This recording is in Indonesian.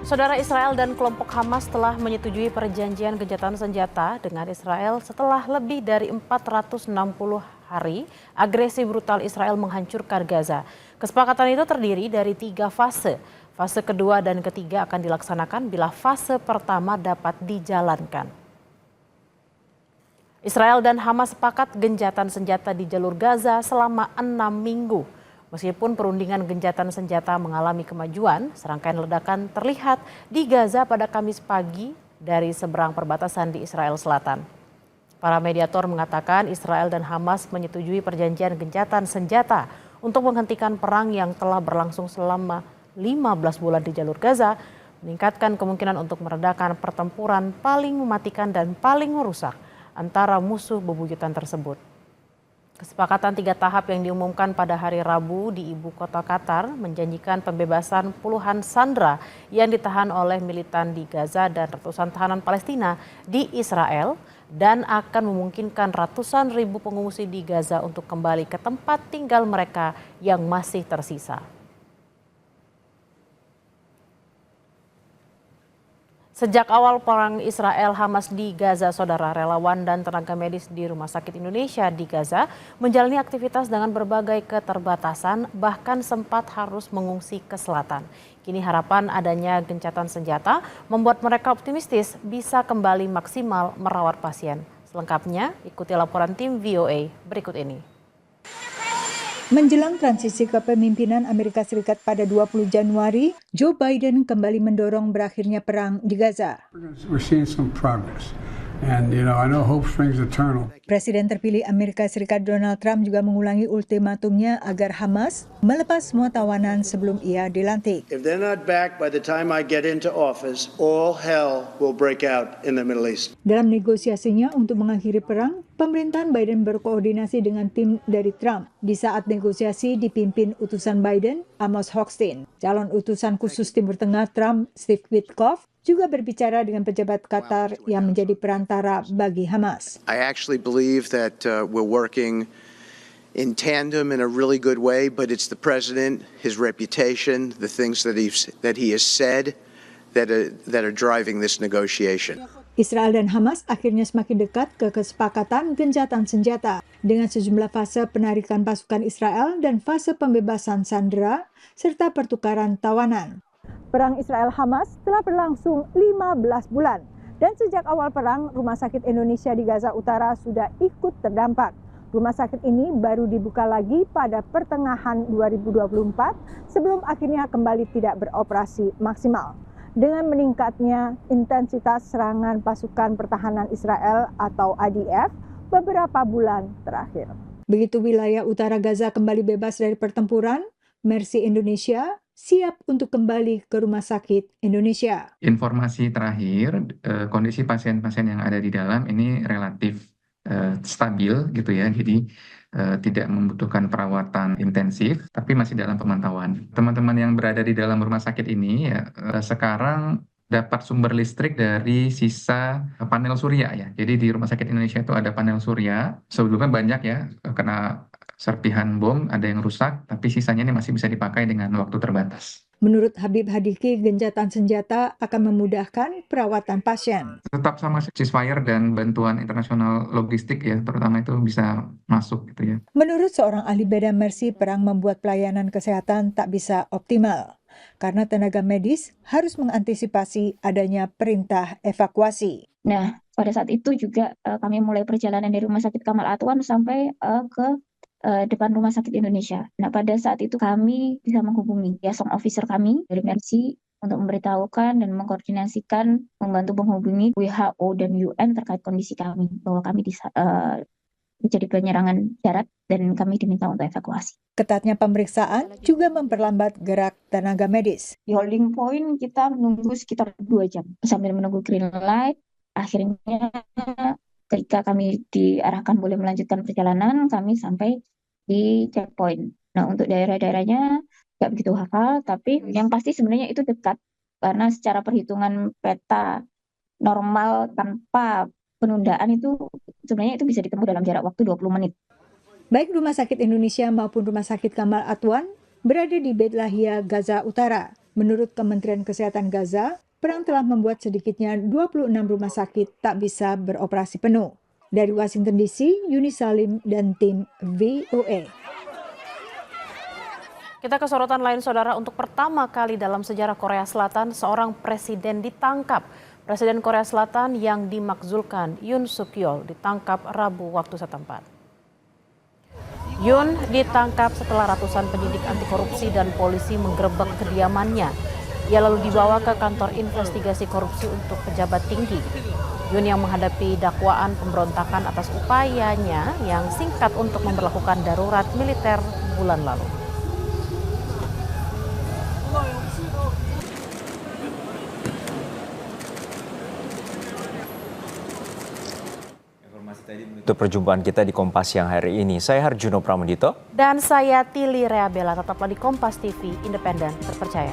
Saudara, Israel dan kelompok Hamas telah menyetujui perjanjian gencatan senjata dengan Israel setelah lebih dari 460 hari agresi brutal Israel menghancurkan Gaza. Kesepakatan itu terdiri dari 3 fase. Fase kedua dan ketiga akan dilaksanakan bila fase pertama dapat dijalankan. Israel dan Hamas sepakat gencatan senjata di jalur Gaza selama 6 minggu. Meskipun perundingan gencatan senjata mengalami kemajuan, serangkaian ledakan terlihat di Gaza pada Kamis pagi dari seberang perbatasan di Israel Selatan. Para mediator mengatakan Israel dan Hamas menyetujui perjanjian gencatan senjata untuk menghentikan perang yang telah berlangsung selama 15 bulan di jalur Gaza, meningkatkan kemungkinan untuk meredakan pertempuran paling mematikan dan paling merusak antara musuh bebuyutan tersebut. Kesepakatan 3 tahap yang diumumkan pada hari Rabu di ibu kota Qatar menjanjikan pembebasan puluhan sandera yang ditahan oleh militan di Gaza dan ratusan tahanan Palestina di Israel dan akan memungkinkan ratusan ribu pengungsi di Gaza untuk kembali ke tempat tinggal mereka yang masih tersisa. Sejak awal perang Israel-Hamas di Gaza, saudara, relawan dan tenaga medis di Rumah Sakit Indonesia di Gaza menjalani aktivitas dengan berbagai keterbatasan, bahkan sempat harus mengungsi ke selatan. Kini harapan adanya gencatan senjata membuat mereka optimistis bisa kembali maksimal merawat pasien. Selengkapnya, ikuti laporan tim VOA berikut ini. Menjelang transisi kepemimpinan Amerika Serikat pada 20 Januari, Joe Biden kembali mendorong berakhirnya perang di Gaza. Presiden terpilih Amerika Serikat Donald Trump juga mengulangi ultimatumnya agar Hamas melepas semua tawanan sebelum ia dilantik. If they're not back by the time I get into office, all hell will break out in the Middle East. Dalam negosiasinya untuk mengakhiri perang, pemerintahan Biden berkoordinasi dengan tim dari Trump. Di saat negosiasi dipimpin utusan Biden, Amos Hochstein. Calon utusan khusus Timur Tengah Trump, Steve Witkoff, juga berbicara dengan pejabat Qatar yang menjadi perantara bagi Hamas. I actually believe that we're working in tandem in a really good way, but it's the president, his reputation, the things that he has said that are driving this negotiation. Israel dan Hamas akhirnya semakin dekat ke kesepakatan gencatan senjata dengan sejumlah fase penarikan pasukan Israel dan fase pembebasan sandera serta pertukaran tawanan. Perang Israel-Hamas telah berlangsung 15 bulan dan sejak awal perang, Rumah Sakit Indonesia di Gaza Utara sudah ikut terdampak. Rumah sakit ini baru dibuka lagi pada pertengahan 2024 sebelum akhirnya kembali tidak beroperasi maksimal. Dengan meningkatnya intensitas serangan pasukan pertahanan Israel atau IDF beberapa bulan terakhir. Begitu wilayah utara Gaza kembali bebas dari pertempuran, Mercy Indonesia siap untuk kembali ke Rumah Sakit Indonesia. Informasi terakhir, kondisi pasien-pasien yang ada di dalam ini relatif stabil gitu ya, jadi tidak membutuhkan perawatan intensif, tapi masih dalam pemantauan. Teman-teman yang berada di dalam rumah sakit ini ya, sekarang dapat sumber listrik dari sisa panel surya ya. Jadi di Rumah Sakit Indonesia itu ada panel surya. Sebelumnya banyak ya, kena serpihan bom, ada yang rusak, tapi sisanya ini masih bisa dipakai dengan waktu terbatas. Menurut Habib Hadiki, gencatan senjata akan memudahkan perawatan pasien. Tetap sama ceasefire dan bantuan internasional logistik ya, terutama itu bisa masuk gitu ya. Menurut seorang ahli beda Mercy, perang membuat pelayanan kesehatan tak bisa optimal karena tenaga medis harus mengantisipasi adanya perintah evakuasi. Nah, pada saat itu juga kami mulai perjalanan dari Rumah Sakit Kamal Atwan sampai ke depan Rumah Sakit Indonesia. Nah, pada saat itu kami bisa menghubungi liaison officer kami dari Mercy untuk memberitahukan dan mengkoordinasikan, membantu menghubungi WHO dan UN terkait kondisi kami, bahwa kami terjadi penyerangan darat dan kami diminta untuk evakuasi. Ketatnya pemeriksaan juga memperlambat gerak tenaga medis. Di holding point kita menunggu sekitar 2 jam sambil menunggu green light. Akhirnya ketika kami diarahkan boleh melanjutkan perjalanan, kami sampai di checkpoint. Nah, untuk daerah-daerahnya nggak begitu hafal, tapi yang pasti sebenarnya itu dekat. Karena secara perhitungan peta normal tanpa penundaan itu sebenarnya itu bisa ditempuh dalam jarak waktu 20 menit. Baik Rumah Sakit Indonesia maupun Rumah Sakit Kamal Atwan berada di Beit Lahia, Gaza Utara. Menurut Kementerian Kesehatan Gaza, perang telah membuat sedikitnya 26 rumah sakit tak bisa beroperasi penuh. Dari Washington DC, Yuni Salim dan tim VOA. Kita ke sorotan lain, saudara. Untuk pertama kali dalam sejarah Korea Selatan, seorang presiden ditangkap. Presiden Korea Selatan yang dimakzulkan, Yoon Suk Yeol, ditangkap Rabu waktu setempat. Yoon ditangkap setelah ratusan penyidik anti korupsi dan polisi menggerebek kediamannya. Ia lalu dibawa ke kantor investigasi korupsi untuk pejabat tinggi. Yoon yang menghadapi dakwaan pemberontakan atas upayanya yang singkat untuk memberlakukan darurat militer bulan lalu. Itu perjumpaan kita di Kompas Siang hari ini. Saya Harjuno Pramudito. Dan saya Tili Reabella, tetaplah di Kompas TV, independen, terpercaya.